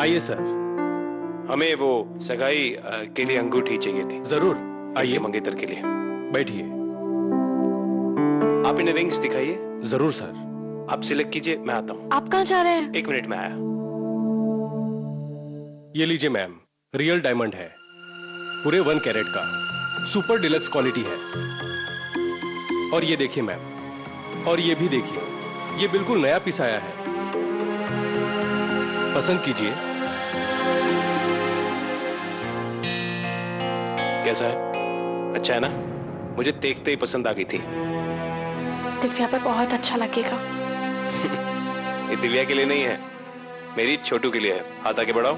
आइए सर। हमें वो सगाई के लिए अंगूठी चाहिए थी। जरूर आइए आइए, मंगेतर के लिए। बैठिए। आप इन्हें रिंग्स दिखाइए। जरूर सर। आप सिलेक्ट कीजिए, मैं आता हूँ। आप कहाँ जा रहे हैं? 1 मिनट में आया। ये लीजिए मैम, रियल डायमंड है, पूरे 1 कैरेट का, सुपर डिलक्स क्वालिटी है। और ये देखिए मैम, और ये भी देखिए, ये बिल्कुल नया पीस आया है, पसंद कीजिए। कैसा है? अच्छा है ना? मुझे देखते ही पसंद आ गई थी। दिव्या पे बहुत अच्छा लगेगा। ये दिव्या के लिए नहीं है, मेरी छोटू के लिए है। हाथ आगे बढ़ाओ।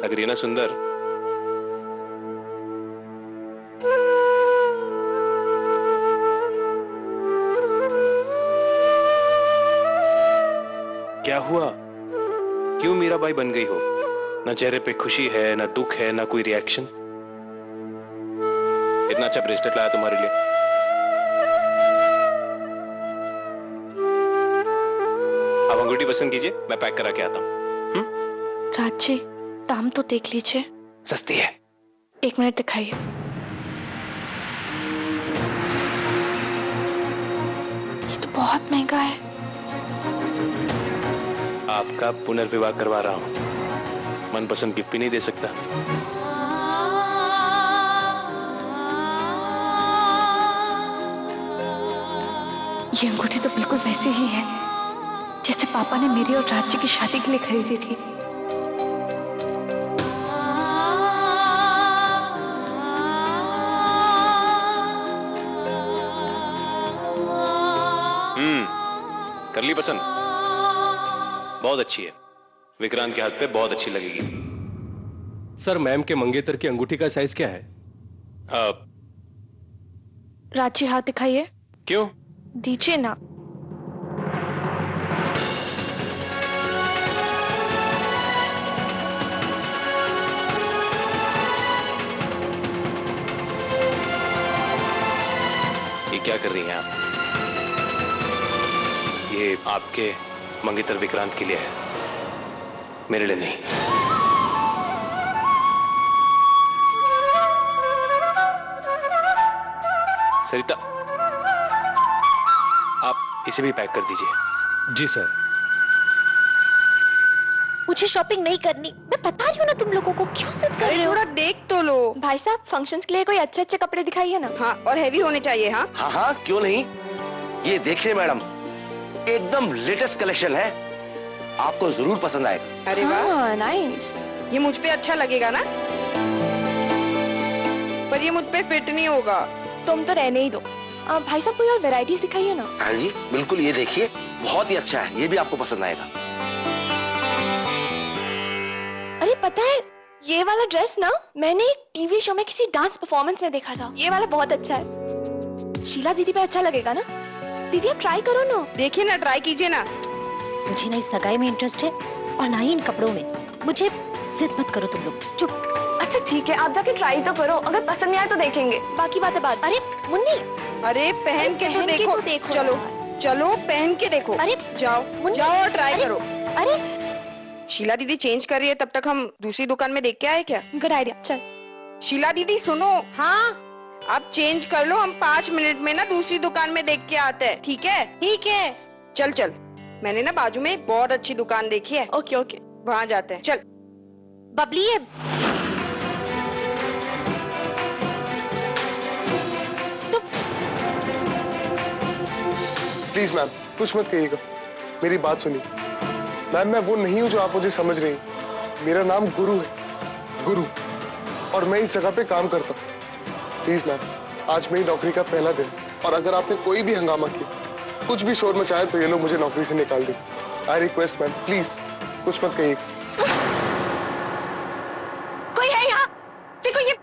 लग रही है ना सुंदर? क्या हुआ? क्यों मीराबाई बन गई हो? ना चेहरे पे खुशी है, ना दुख है, ना कोई रिएक्शन। इतना अच्छा ब्रेसलेट लाया तुम्हारे लिए। आप अंगूठी पसंद कीजिए, मैं पैक करा के आता हूँ। राज जी, दाम तो देख लीजिए। सस्ती है। 1 मिनट दिखाइए। ये तो बहुत महंगा है। आपका पुनर्विवाह करवा रहा हूं, मनपसंद गिफ्ट भी नहीं दे सकता। ये अंगूठी तो बिल्कुल वैसी ही है जैसे पापा ने मेरी और राज जी की शादी के लिए खरीदी थी। कर ली पसंद? बहुत अच्छी है, विक्रांत के हाथ पे बहुत अच्छी लगेगी। सर, मैम के मंगेतर की अंगूठी का साइज क्या है? राज जी, हाथ दिखाइए। क्यों? दीजिए ना। ये क्या कर रही हैं आप? ये आपके मंगेतर विक्रांत के लिए है, मेरे लिए नहीं। सरिता, आप इसे भी पैक कर दीजिए। जी सर। मुझे शॉपिंग नहीं करनी, मैं बता रही हूँ ना तुम लोगों को, क्यों जिद कर अरे रहे हो? थोड़ा देख तो लो। भाई साहब, फंक्शंस के लिए कोई अच्छे अच्छे कपड़े दिखाइए ना। हाँ, और हैवी होने चाहिए। हाँ हाँ हाँ, क्यों नहीं। ये देखिए मैडम, एकदम लेटेस्ट कलेक्शन है, आपको जरूर पसंद आएगा। अरे वाह, हाँ, नाइस। ये मुझ पे अच्छा लगेगा ना, पर ये मुझ पे फिट नहीं होगा। तुम तो रहने ही दो। भाई साहब, कोई और वैरायटीज दिखाइए ना। हाँ जी बिल्कुल, ये देखिए बहुत ही अच्छा है, ये भी आपको पसंद आएगा। अरे पता है, ये वाला ड्रेस ना मैंने एक टीवी शो में किसी डांस परफॉर्मेंस में देखा था। ये वाला बहुत अच्छा है। शीला दीदी पे अच्छा लगेगा ना? दीदी आप ट्राई करो ना। देखिए ना, ट्राई कीजिए ना। मुझे ना इस सगाई में इंटरेस्ट है और ना ही इन कपड़ों में। मुझे जिद मत करो तुम लोग। चुप। अच्छा ठीक है, आप जाके ट्राई तो करो, अगर पसंद नहीं आए तो देखेंगे, बाकी बातें बाद। अरे मुन्नी, अरे पहन के तो पहन के देखो। तो देखो चलो यार। चलो, पहन के देखो। अरे जाओ मुन्नी, जाओ और ट्राई अरे, करो। अरे शीला दीदी चेंज कर रही है, तब तक हम दूसरी दुकान में देख के आए क्या? गुड आइडिया, चल। शीला दीदी सुनो। हाँ, आप चेंज कर लो, हम 5 मिनट में ना दूसरी दुकान में देख के आते हैं, ठीक है? ठीक है। चल चल, मैंने ना बाजू में एक बहुत अच्छी दुकान देखी है, ओके ओके। वहां जाते हैं। चल। बबली है। प्लीज मैम, कुछ मत कहिएगा, मेरी बात सुनिए। मैम, मैं वो नहीं हूं जो आप मुझे समझ रही हैं। मेरा नाम गुरु है, गुरु, और मैं इस जगह पे काम करता हूँ। प्लीज मैम, आज मेरी नौकरी का पहला दिन, और अगर आपने कोई भी हंगामा किया, कुछ भी शोर मचाया, तो ये लोग मुझे नौकरी से निकाल दें। आई रिक्वेस्ट मैम, प्लीज कुछ मत कहिएगा। कोई है यहाँ? देखो, ये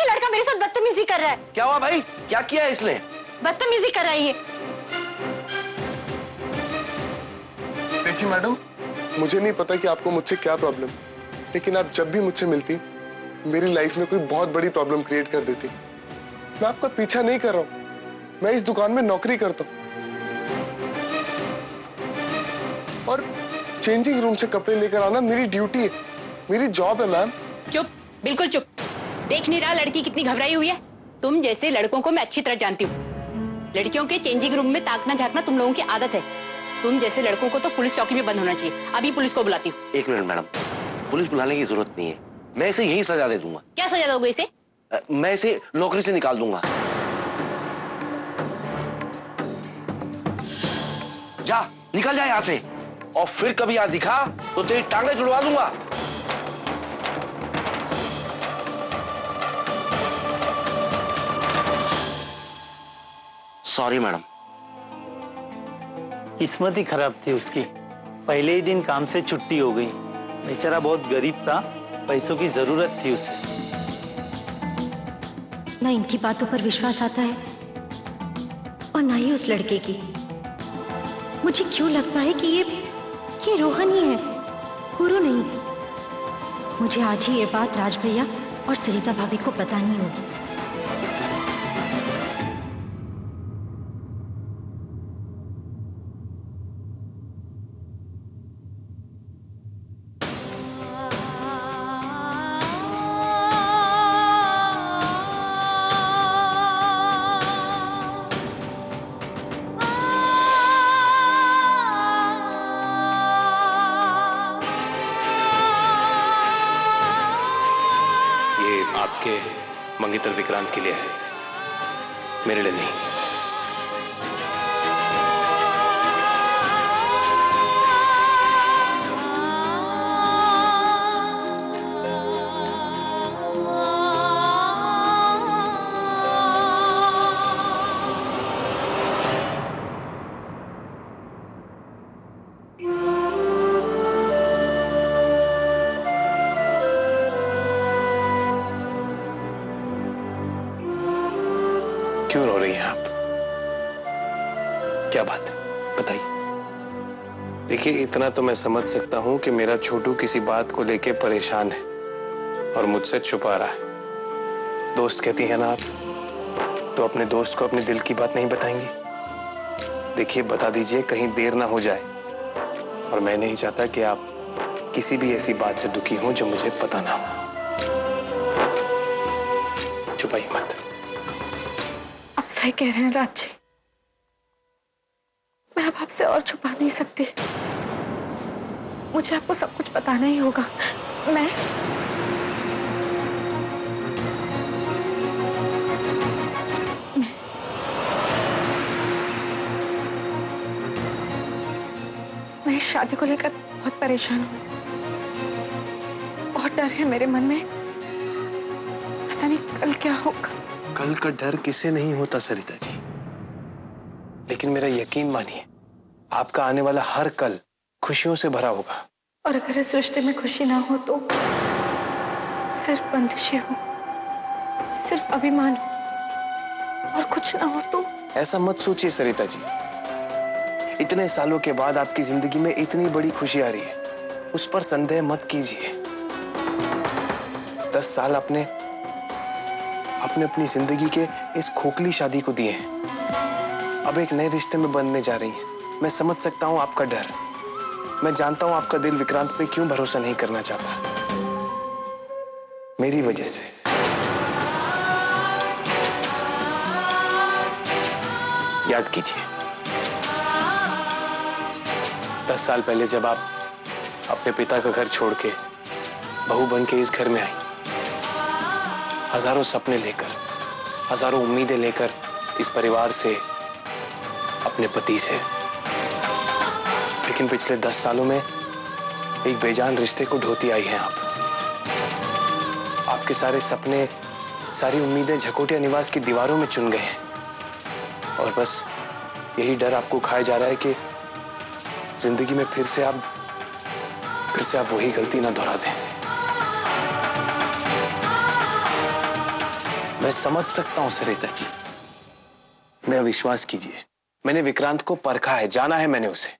लड़का मेरे साथ बदतमीजी कर रहा है। क्या हुआ भाई, क्या किया है इसने? बदतमीजी कर रहा है ये। देखिए मैडम, मुझे नहीं पता कि आपको मुझसे क्या प्रॉब्लम है, लेकिन आप जब भी मुझसे मिलती, मेरी लाइफ में कोई बहुत बड़ी प्रॉब्लम क्रिएट कर देती। मैं आपका पीछा नहीं कर रहा हूं, मैं इस दुकान में नौकरी करता हूं और चेंजिंग रूम से कपड़े लेकर आना मेरी ड्यूटी है, मेरी जॉब है मैम। चुप, बिल्कुल चुप। देख नहीं रहा लड़की कितनी घबराई हुई है? तुम जैसे लड़कों को मैं अच्छी तरह जानती हूँ। लड़कियों के चेंजिंग रूम में ताकना झांकना तुम लोगों की आदत है। तुम जैसे लड़कों को तो पुलिस चौकी में बंद होना चाहिए। अभी पुलिस को बुलाती हूँ। एक मिनट मैडम, पुलिस बुलाने की जरूरत नहीं है, मैं इसे यही सजा दे दूंगा। क्या सजा दोगे इसे? मैं इसे नौकरी से निकाल दूंगा। जा, निकल जा यहां से, और फिर कभी यहाँ दिखा तो तेरी टांगें जुड़वा दूंगा। Sorry madam. किस्मत ही खराब थी उसकी, पहले ही दिन काम से छुट्टी हो गई। बेचारा बहुत गरीब था, पैसों की जरूरत थी उसे। ना इनकी बातों पर विश्वास आता है और ना ही उस लड़के की। मुझे क्यों लगता है कि ये रोहन ही है, गुरु नहीं। मुझे आज ही ये बात राज भैया और सरिता भाभी को बतानी होगी। आपके मंगेतर विक्रांत के लिए है, मेरे लिए नहीं। क्यों रो रही हैं आप? क्या बात है, बताइए। देखिए, इतना तो मैं समझ सकता हूं कि मेरा छोटू किसी बात को लेके परेशान है और मुझसे छुपा रहा है। दोस्त कहती है ना आप, तो अपने दोस्त को अपने दिल की बात नहीं बताएंगी? देखिए, बता दीजिए, कहीं देर ना हो जाए। और मैं नहीं चाहता कि आप किसी भी ऐसी बात से दुखी हो जो मुझे पता ना हो। छुपाइए मत। सही कह रहे हैं राज जी, मैं अब आपसे और छुपा नहीं सकती। मुझे आपको सब कुछ बताना ही होगा। मैं इस शादी को लेकर बहुत परेशान हूँ। बहुत डर है मेरे मन में, पता नहीं कल क्या होगा। कल का डर किसे नहीं होता सरिता जी, लेकिन मेरा यकीन मानिए, आपका आने वाला हर कल खुशियों से भरा होगा। और अगर इस रिश्ते में खुशी ना हो तो सिर्फ बंदिशें हो, सिर्फ अभिमान हो और कुछ ना हो तो। ऐसा मत सोचिए सरिता जी, इतने सालों के बाद आपकी जिंदगी में इतनी बड़ी खुशी आ रही है, उस पर संदेह मत कीजिए। 10 साल आपने अपनी जिंदगी के इस खोखली शादी को दिए हैं, अब एक नए रिश्ते में बनने जा रही हैं। मैं समझ सकता हूं आपका डर, मैं जानता हूं आपका दिल विक्रांत पे क्यों भरोसा नहीं करना चाहता, मेरी वजह से। याद कीजिए, 10 साल पहले जब आप अपने पिता का घर छोड़ के बहू बन के इस घर में आई, हजारों सपने लेकर, हजारों उम्मीदें लेकर इस परिवार से, अपने पति से, लेकिन पिछले 10 सालों में एक बेजान रिश्ते को ढोती आई हैं आप। आपके सारे सपने, सारी उम्मीदें झकोटिया निवास की दीवारों में चुन गए हैं और बस यही डर आपको खाया जा रहा है कि जिंदगी में फिर से आप वही गलती ना दोहरा दें। मैं समझ सकता हूं सरिता जी, मेरा विश्वास कीजिए, मैंने विक्रांत को परखा है, जाना है मैंने उसे।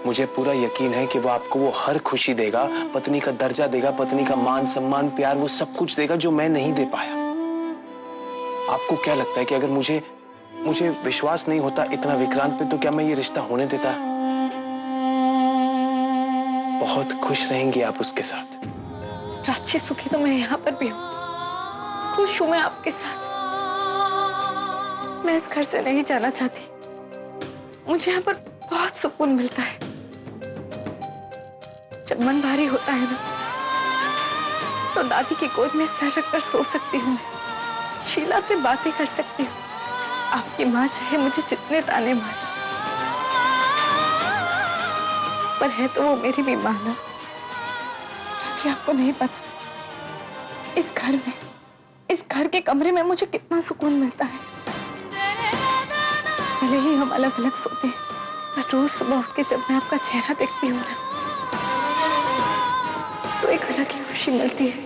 मुझे पूरा यकीन है कि वो आपको वो हर खुशी देगा, पत्नी का दर्जा देगा, पत्नी का मान सम्मान प्यार, वो सब कुछ देगा जो मैं नहीं दे पाया। आपको क्या लगता है कि अगर मुझे विश्वास नहीं होता इतना विक्रांत पे, तो क्या मैं ये रिश्ता होने देता? बहुत खुश रहेंगी आप उसके साथ। रांची सुखी तो मैं यहाँ पर भी हूँ, खुश हूँ मैं आपके साथ। मैं इस घर से नहीं जाना चाहती, मुझे यहाँ पर बहुत सुकून मिलता है। जब मन भारी होता है ना, तो दादी की गोद में सर रखकर सो सकती हूँ, शीला से बातें कर सकती हूँ। आपकी माँ चाहे मुझे जितने ताने मारे, पर है तो वो मेरी भी माँ ना। जी आपको नहीं पता, इस घर में, इस घर के कमरे में मुझे कितना सुकून मिलता है। भले ही हम अलग अलग सोते हैं, पर रोज सुबह उठ के जब मैं आपका चेहरा देखती हूँ ना, तो एक अलग ही खुशी मिलती है।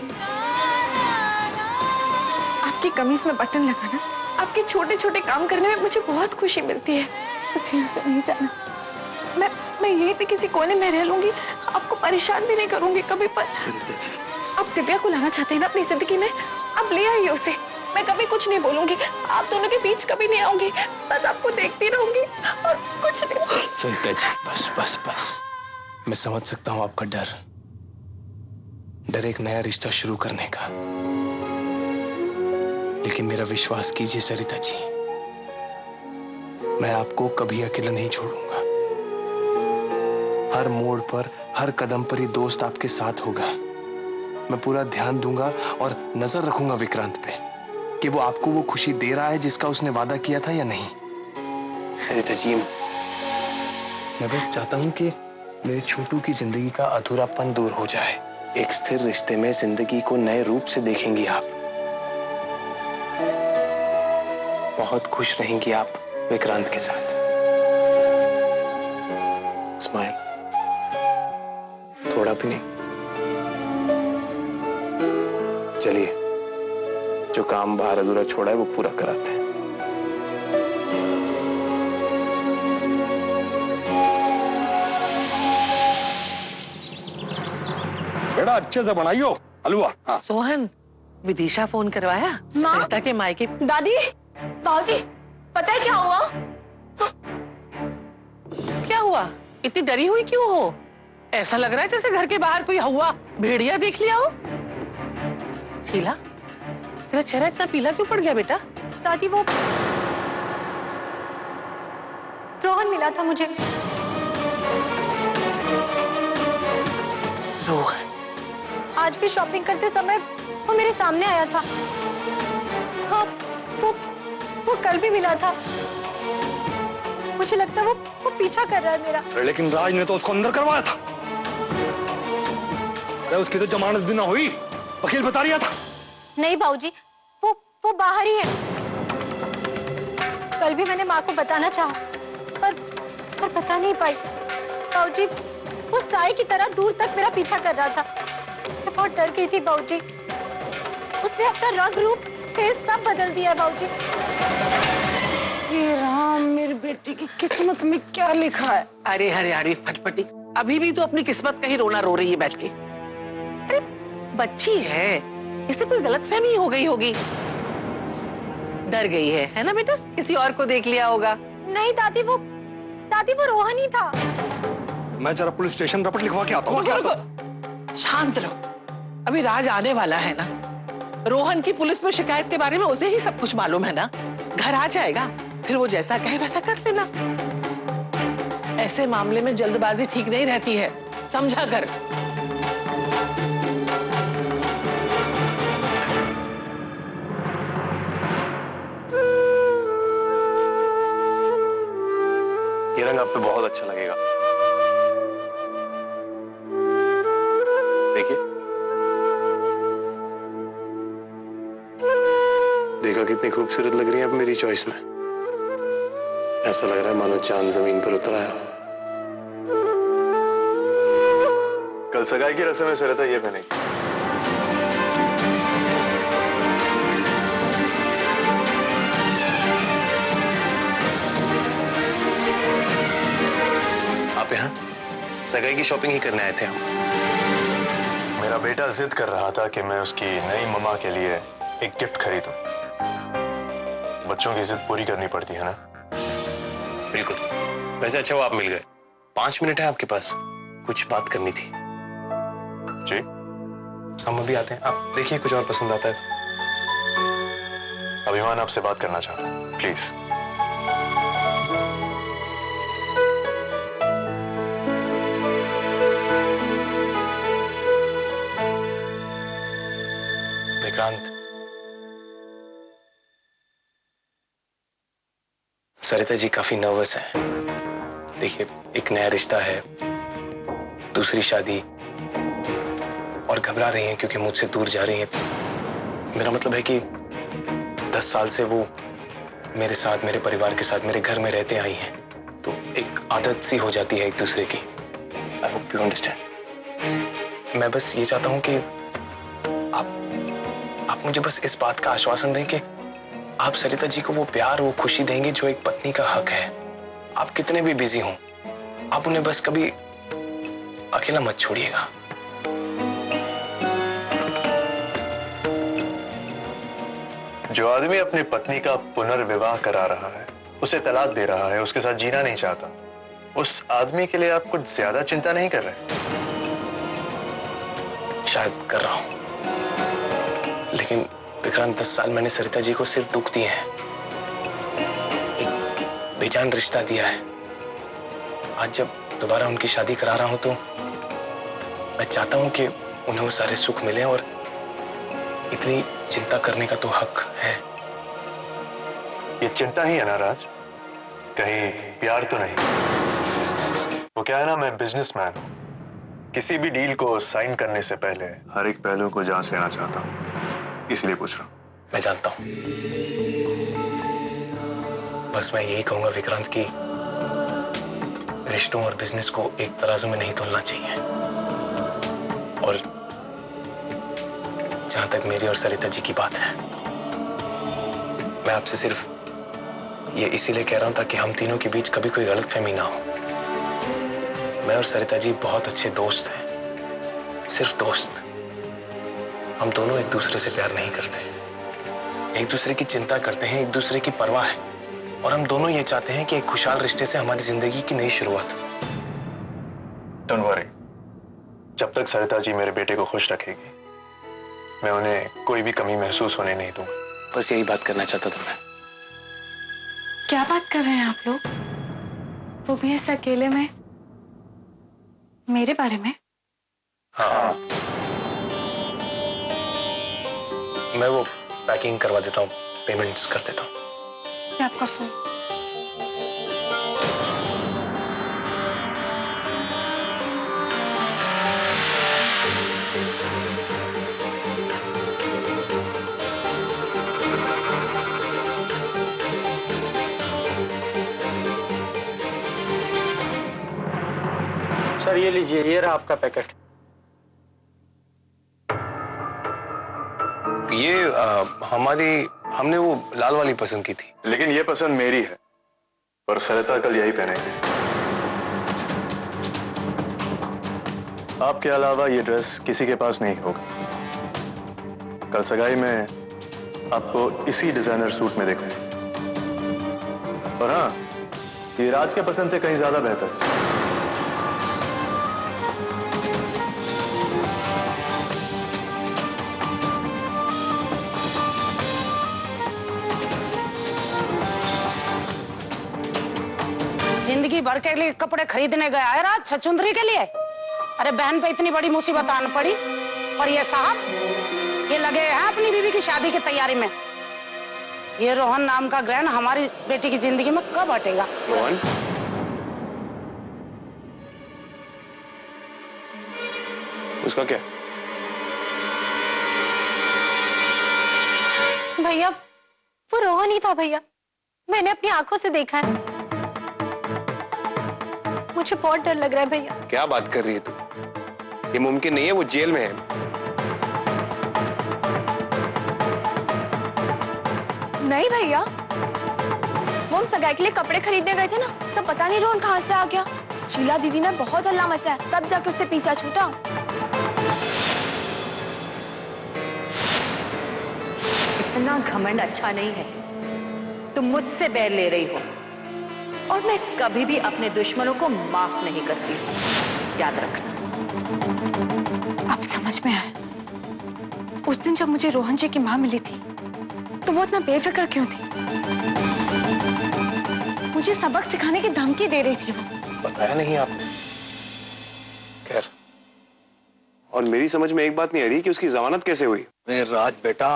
आपकी कमीज में बटन लगाना, आपके छोटे छोटे काम करने में मुझे बहुत खुशी मिलती है। मुझे यहाँ से नहीं जाना, मैं यहीं पे किसी कोने में रह लूंगी, आपको परेशान भी नहीं करूंगी कभी। पर आप दिव्या को लाना चाहते हैं ना अपनी जिंदगी में, आप ले आइए उसे। मैं कभी कुछ नहीं बोलूंगी, आप दोनों के बीच कभी नहीं आऊंगी, बस आपको देखती रहूंगी और कुछ नहीं। सरिता जी, बस बस बस, मैं समझ सकता हूं आपका डर एक नया रिश्ता शुरू करने का, लेकिन मेरा विश्वास कीजिए सरिता जी, मैं आपको कभी अकेला नहीं छोड़ूंगा। हर मोड़ पर, हर कदम पर ये दोस्त आपके साथ होगा। मैं पूरा ध्यान दूंगा और नजर रखूंगा विक्रांत पे कि वो आपको वो खुशी दे रहा है जिसका उसने वादा किया था या नहीं। सरिता जी, मैं बस चाहता हूं कि मेरे छोटू की जिंदगी का अधूरापन दूर हो जाए। एक स्थिर रिश्ते में जिंदगी को नए रूप से देखेंगी आप, बहुत खुश रहेंगी आप विक्रांत के साथ। स्माइल, थोड़ा भी नहीं। चलिए, जो काम बाहर अधूरा छोड़ा है वो पूरा कराते हैं। बेटा अच्छे से बनाइयो हलवा। हाँ। सोहन, विदिशा फोन करवाया सरिता के मायके? दादी, बाबूजी, पता है क्या हुआ? क्या हुआ? इतनी डरी हुई क्यों हो? ऐसा लग रहा है जैसे घर के बाहर कोई हुआ भेड़िया देख लिया हो। शीला, तेरा चेहरा इतना पीला क्यों पड़ गया बेटा? दादी, वो रोहन मिला था मुझे। रोहन? आज भी शॉपिंग करते समय वो मेरे सामने आया था। हाँ, वो कल भी मिला था। मुझे लगता है वो पीछा कर रहा है मेरा। लेकिन राज ने तो उसको अंदर करवाया था। उसकी तो जमानत भी ना हुई, वकील बता रहा था। नहीं बाबूजी, वो बाहर ही है। कल भी मैंने माँ को बताना चाहा, पर बता नहीं पाई। बाबूजी, वो साई की तरह दूर तक मेरा पीछा कर रहा था। मैं बहुत डर गई थी बाबूजी। उसने अपना रंग, रूप, फेस सब बदल दिया है बाबूजी। ये राम, मेरे बेटे की किस्मत में क्या लिखा है? अरे हरियाणी फटफटी, अभी भी तो अपनी किस्मत का ही रोना रो रही है बैठ के। अरे बच्ची है, इसे कोई गलतफहमी हो गई होगी, डर गई है ना बेटा? किसी और को देख लिया होगा। नहीं दादी, वो रोहन ही था। मैं जरा पुलिस स्टेशन रिपोर्ट लिखवा के आता हूँ। शांत रहो, अभी राज आने वाला है ना। रोहन की पुलिस में शिकायत के बारे में उसे ही सब कुछ मालूम है ना। घर आ जाएगा, फिर वो जैसा कहे वैसा कर लेना। ऐसे मामले में जल्दबाजी ठीक नहीं रहती है, समझा कर। ये रंग आप पे बहुत अच्छा लगेगा। देखिए, देखा कितनी खूबसूरत लग रही है आप मेरी चॉइस में। ऐसा लग रहा है मानो चांद जमीन पर उतरा है। कल सगाई की रस्म है सरिता, ये पहनेगी। आप यहाँ सगाई की शॉपिंग ही करने आए थे? हम मेरा बेटा जिद कर रहा था कि मैं उसकी नई मम्मा के लिए एक गिफ्ट खरीदूं। बच्चों की जिद पूरी करनी पड़ती है ना। बिल्कुल। वैसे अच्छा वो आप मिल गए। 5 मिनट है आपके पास, कुछ बात करनी थी। जी। हम अभी आते हैं, आप देखिए कुछ और पसंद आता है तो। अभिमान आपसे बात करना चाहता हूं, प्लीज। विक्रांत, सरिता जी काफी नर्वस है। देखिए, एक नया रिश्ता है, दूसरी शादी, और घबरा रही हैं क्योंकि मुझसे दूर जा रही हैं। मेरा मतलब है कि 10 साल से वो मेरे साथ, मेरे परिवार के साथ, मेरे घर में रहते आई हैं, तो एक आदत सी हो जाती है एक दूसरे की। I hope you understand. मैं बस ये चाहता हूं कि आप मुझे बस इस बात का आश्वासन दें कि आप सरिता जी को वो प्यार, वो खुशी देंगे जो एक पत्नी का हक है। आप कितने भी बिजी हों, आप उन्हें बस कभी अकेला मत छोड़िएगा। जो आदमी अपनी पत्नी का पुनर्विवाह करा रहा है, उसे तलाक दे रहा है, उसके साथ जीना नहीं चाहता, उस आदमी के लिए आप कुछ ज्यादा चिंता नहीं कर रहे? शायद कर रहा हूं, लेकिन विक्रांत 10 साल मैंने सरिता जी को सिर्फ दुख दिए हैं, एक बेजान रिश्ता दिया है। आज जब दोबारा उनकी शादी करा रहा हूं तो मैं चाहता हूं कि उन्हें वो सारे सुख मिले, और इतनी चिंता करने का तो हक है। ये चिंता ही है ना राज, कहीं प्यार तो नहीं? वो क्या है ना, मैं बिजनेसमैन हूं, किसी भी डील को साइन करने से पहले हर एक पहलू को जांच लेना चाहता हूं, इसलिए पूछ रहा हूं। मैं जानता हूं, बस मैं यही कहूंगा विक्रांत की रिश्तों और बिजनेस को एक तराजू में नहीं तोलना चाहिए। और जहां तक मेरी और सरिता जी की बात है, मैं आपसे सिर्फ ये इसीलिए कह रहा हूं ताकि हम तीनों के बीच कभी कोई गलतफहमी ना हो। मैं और सरिता जी बहुत अच्छे दोस्त हैं, सिर्फ दोस्त। हम दोनों एक दूसरे से प्यार नहीं करते, एक दूसरे की चिंता करते हैं, एक दूसरे की परवाह है, और हम दोनों ये चाहते हैं कि एक खुशहाल रिश्ते से हमारी जिंदगी की नई शुरुआत हो। डोंट वरी, जब तक सरिता जी मेरे बेटे को खुश रखेगी, मैं उन्हें कोई भी कमी महसूस होने नहीं दूंगा। बस यही बात करना चाहता था मैं। क्या बात कर रहे हैं आप लोग, वो भी ऐसे अकेले में, मेरे बारे में? हाँ, मैं वो पैकिंग करवा देता हूँ, पेमेंट्स कर देता हूँ। ये आपका फोन। सर ये लीजिए, ये रहा आपका पैकेट। ये हमने वो लाल वाली पसंद की थी, लेकिन ये पसंद मेरी है और सरिता कल यही पहनेगी। आपके अलावा ये ड्रेस किसी के पास नहीं होगा। कल सगाई में आपको इसी डिजाइनर सूट में देखूंगा। और हाँ, ये राज के पसंद से कहीं ज्यादा बेहतर है। जिंदगी भर के लिए कपड़े खरीदने गया है राज, छछुंदरी के लिए? अरे बहन पे इतनी बड़ी मुसीबत आन पड़ी, और ये साहब ये लगे हैं अपनी बीवी की शादी की तैयारी में। ये रोहन नाम का ग्रहण हमारी बेटी की जिंदगी में कब हटेगा? रोहन? उसका क्या? भैया, वो रोहन ही था भैया, मैंने अपनी आंखों से देखा है। मुझे बहुत डर लग रहा है भैया। क्या बात कर रही है तू? ये मुमकिन नहीं है, वो जेल में है। नहीं भैया, वो हम सगाई के लिए कपड़े खरीदने गए थे ना, तब पता नहीं रोहन कहां से आ गया। शीला दीदी ने बहुत हल्ला मचाया, तब जाके उससे पीछा छूटा। इतना घमंड अच्छा नहीं है। तुम मुझसे बैर ले रही हो, और मैं कभी भी अपने दुश्मनों को माफ नहीं करती, याद रखना। अब समझ में आया, उस दिन जब मुझे रोहन जी की मां मिली थी तो वो इतना बेफिक्र क्यों थी? मुझे सबक सिखाने की धमकी दे रही थी वो। बताया नहीं आपने? खैर, और मेरी समझ में एक बात नहीं आ रही कि उसकी जमानत कैसे हुई? राज बेटा,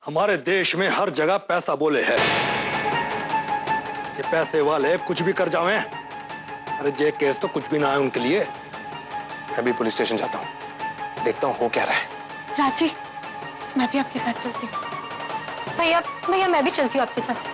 हमारे देश में हर जगह पैसा बोले है कि पैसे वाले कुछ भी कर जावें। अरे ये केस तो कुछ भी ना है उनके लिए। मैं भी पुलिस स्टेशन जाता हूँ, देखता हूँ हो क्या रहा है। राजी, मैं भी आपके साथ चलती हूँ। भैया भैया, मैं भी चलती हूँ आपके साथ।